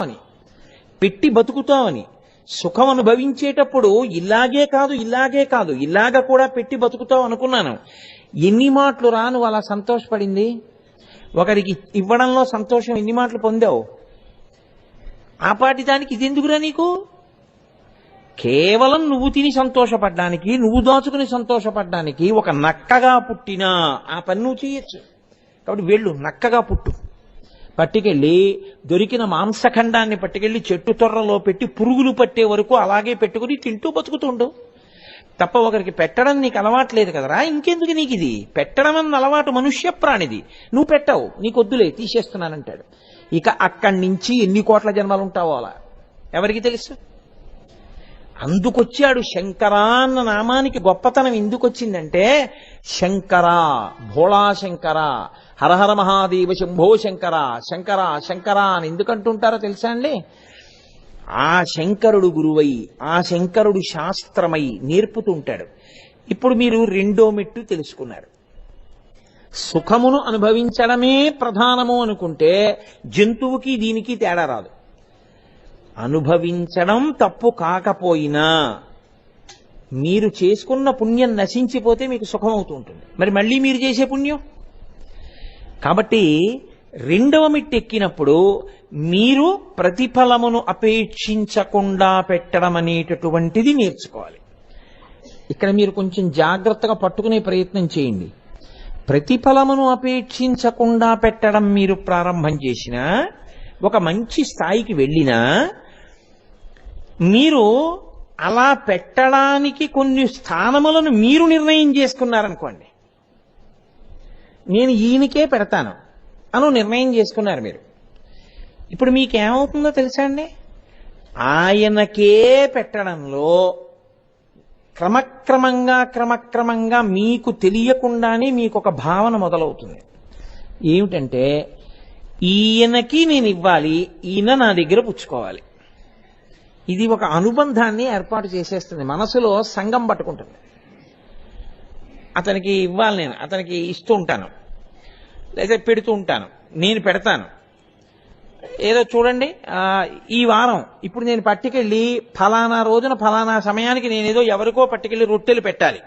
అని పెట్టి బతుకుతామని సుఖం అనుభవించేటప్పుడు ఇలాగే కాదు ఇలాగే కాదు ఇలాగ కూడా పెట్టి బతుకుతావు అనుకున్నాను. ఎన్ని మాటలు రాను అలా సంతోషపడింది. ఒకరికి ఇవ్వడంలో సంతోషం ఎన్ని మాటలు పొందావు. ఆ పాటి దానికి ఇది ఎందుకురా నీకు? కేవలం నువ్వు తిని సంతోషపడ్డానికి, నువ్వు దాచుకుని సంతోషపడ్డానికి ఒక నక్కగా పుట్టినా ఆ పని నువ్వు చేయొచ్చు. కాబట్టి వెళ్ళు, నక్కగా పుట్టు. పట్టుకెళ్ళి దొరికిన మాంసఖండాన్ని పట్టుకెళ్ళి చెట్టు తొర్రలో పెట్టి పురుగులు పట్టే వరకు అలాగే పెట్టుకుని తింటూ బతుకుతుండు. తప్ప ఒకరికి పెట్టడం నీకు అలవాట్లేదు కదరా, ఇంకెందుకు నీకు ఇది? పెట్టడం అన్న అలవాటు మనుష్య ప్రాణిది. నువ్వు పెట్టవు, నీకు వద్దులే తీసేస్తున్నానంటాడు. ఇక అక్కడి నుంచి ఎన్ని కోట్ల జన్మలు ఉంటావో అలా ఎవరికి తెలుసు. అందుకొచ్చాడు. శంకరా అన్న నామానికి గొప్పతనం ఎందుకు వచ్చిందంటే, శంకర, భోళా శంకర, హరహర మహాదేవ శంభో శంకర, శంకర శంకర అని ఎందుకంటుంటారో తెలుసా అండి? ఆ శంకరుడు గురువై, ఆ శంకరుడు శాస్త్రమై నేర్పుతుంటాడు. ఇప్పుడు మీరు రెండో మెట్టు తెలుసుకున్నారు. సుఖమును అనుభవించడమే ప్రధానము అనుకుంటే జంతువుకి దీనికి తేడా రాదు. అనుభవించడం తప్పు కాకపోయినా మీరు చేసుకున్న పుణ్యం నశించిపోతే మీకు సుఖం అవుతూ ఉంటుంది. మరి మళ్ళీ మీరు చేసే పుణ్యం. కాబట్టి రెండవ మెట్టెక్కినప్పుడు మీరు ప్రతిఫలమును అపేక్షించకుండా పెట్టడం అనేటటువంటిది నేర్చుకోవాలి. ఇక్కడ మీరు కొంచెం జాగ్రత్తగా పట్టుకునే ప్రయత్నం చేయండి. ప్రతిఫలమును అపేక్షించకుండా పెట్టడం మీరు ప్రారంభం చేసినా, ఒక మంచి స్థాయికి వెళ్ళినా, మీరు అలా పెట్టడానికి కొన్ని స్థానములను మీరు నిర్ణయం చేసుకున్నారనుకోండి. నేను ఈయనకే పెడతాను అను నిర్ణయం చేసుకున్నారు మీరు. ఇప్పుడు మీకేమవుతుందో తెలుసా అండి? ఆయనకే పెట్టడంలో క్రమక్రమంగా మీకు తెలియకుండానే మీకు ఒక భావన మొదలవుతుంది. ఏమిటంటే, ఈయనకి నేను ఇవ్వాలి, ఈయన నా దగ్గర పుచ్చుకోవాలి. ఇది ఒక అనుబంధాన్ని ఏర్పాటు చేసేస్తుంది. మనసులో సంఘం పట్టుకుంటుంది. అతనికి ఇవ్వాలి, నేను అతనికి ఇస్తూ ఉంటాను, లేదా పెడుతూ ఉంటాను, నేను పెడతాను. ఏదో చూడండి, ఈ వారం ఇప్పుడు నేను పట్టుకెళ్ళి ఫలానా రోజున ఫలానా సమయానికి నేనేదో ఎవరికో పట్టుకెళ్ళి రొట్టెలు పెట్టాలి.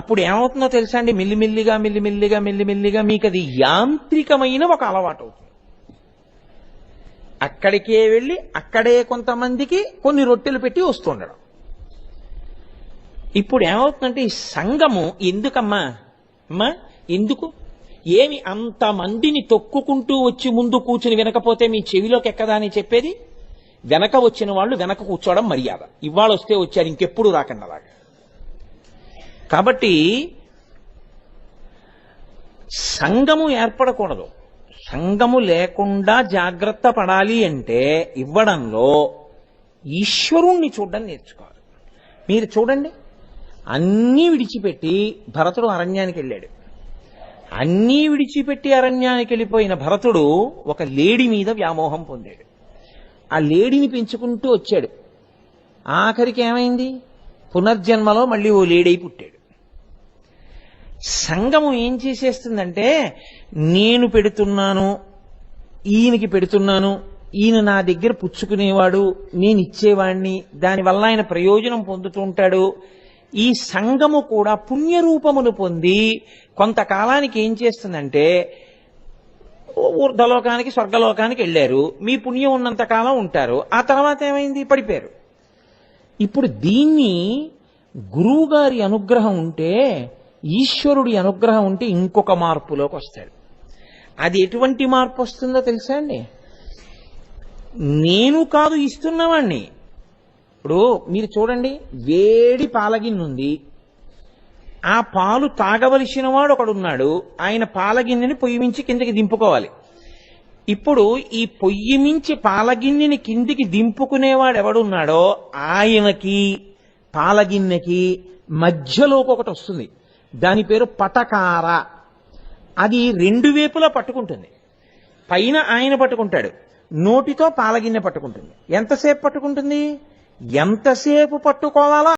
అప్పుడు ఏమవుతుందో తెలుసా అండి? మెల్లిమెల్లిగా మీకు అది యాంత్రికమైన ఒక అలవాటు అవుతుంది. అక్కడికే వెళ్ళి అక్కడే కొంతమందికి కొన్ని రొట్టెలు పెట్టి వస్తుండడం. ఇప్పుడు ఏమవుతుందంటే, ఈ సంఘము ఎందుకమ్మా ఎందుకు? ఏమి అంతమందిని తొక్కుకుంటూ వచ్చి ముందు కూర్చుని వినకపోతే మీ చెవిలోకి ఎక్కదా అని చెప్పేది? వెనక వచ్చిన వాళ్ళు వెనక కూర్చోవడం మర్యాద. ఇవాళ వస్తే వచ్చారు, ఇంకెప్పుడు రాకండి అలాగా. కాబట్టి సంఘము ఏర్పడకూడదు. సంఘము లేకుండా జాగ్రత్త పడాలి అంటే ఇవ్వడంలో ఈశ్వరుణ్ణి చూడడం నేర్చుకోవాలి. మీరు చూడండి, అన్నీ విడిచిపెట్టి భరతుడు అరణ్యానికి వెళ్ళాడు. అన్నీ విడిచిపెట్టి అరణ్యానికి వెళ్ళిపోయిన భరతుడు ఒక లేడి మీద వ్యామోహం పొందాడు. ఆ లేడిని పెంచుకుంటూ వచ్చాడు. ఆఖరికి ఏమైంది? పునర్జన్మలో మళ్ళీ ఓ లేడై పుట్టాడు. సంఘము ఏం చేసేస్తుందంటే, నేను పెడుతున్నాను, ఈయనకి పెడుతున్నాను, ఈయన నా దగ్గర పుచ్చుకునేవాడు, నేను ఇచ్చేవాడిని, దానివల్ల ఆయన ప్రయోజనం పొందుతూ ఉంటాడు. ఈ సంఘము కూడా పుణ్యరూపమును పొంది కొంతకాలానికి ఏం చేస్తుందంటే, ఊర్ధలోకానికి స్వర్గలోకానికి వెళ్ళారు, మీ పుణ్యం ఉన్నంతకాలం ఉంటారు, ఆ తర్వాత ఏమైంది? పడిపోయారు. ఇప్పుడు దీన్ని గురువుగారి అనుగ్రహం ఉంటే, ఈశ్వరుడి అనుగ్రహం ఉంటే ఇంకొక మార్పులోకి వస్తాడు. అది ఎటువంటి మార్పు వస్తుందో తెలుసా అండి? నేను కాదు ఇస్తున్నవాణ్ణి. ఇప్పుడు మీరు చూడండి, వేడి పాలగిన్నుంది, ఆ పాలు తాగవలసిన వాడు ఒకడున్నాడు, ఆయన పాలగిన్నెని పొయ్యి మించి కిందకి దింపుకోవాలి. ఇప్పుడు ఈ పొయ్యి మించి పాలగిన్నెని కిందికి దింపుకునేవాడు ఎవడున్నాడో ఆయనకి పాలగిన్నెకి మధ్యలోకి ఒకటి వస్తుంది, దాని పేరు పటకార. అది రెండు వైపులా పట్టుకుంటుంది. పైన ఆయన పట్టుకుంటాడు, నోటితో పాలగిన్నె పట్టుకుంటుంది. ఎంతసేపు పట్టుకుంటుంది? ఎంతసేపు పట్టుకోవాలా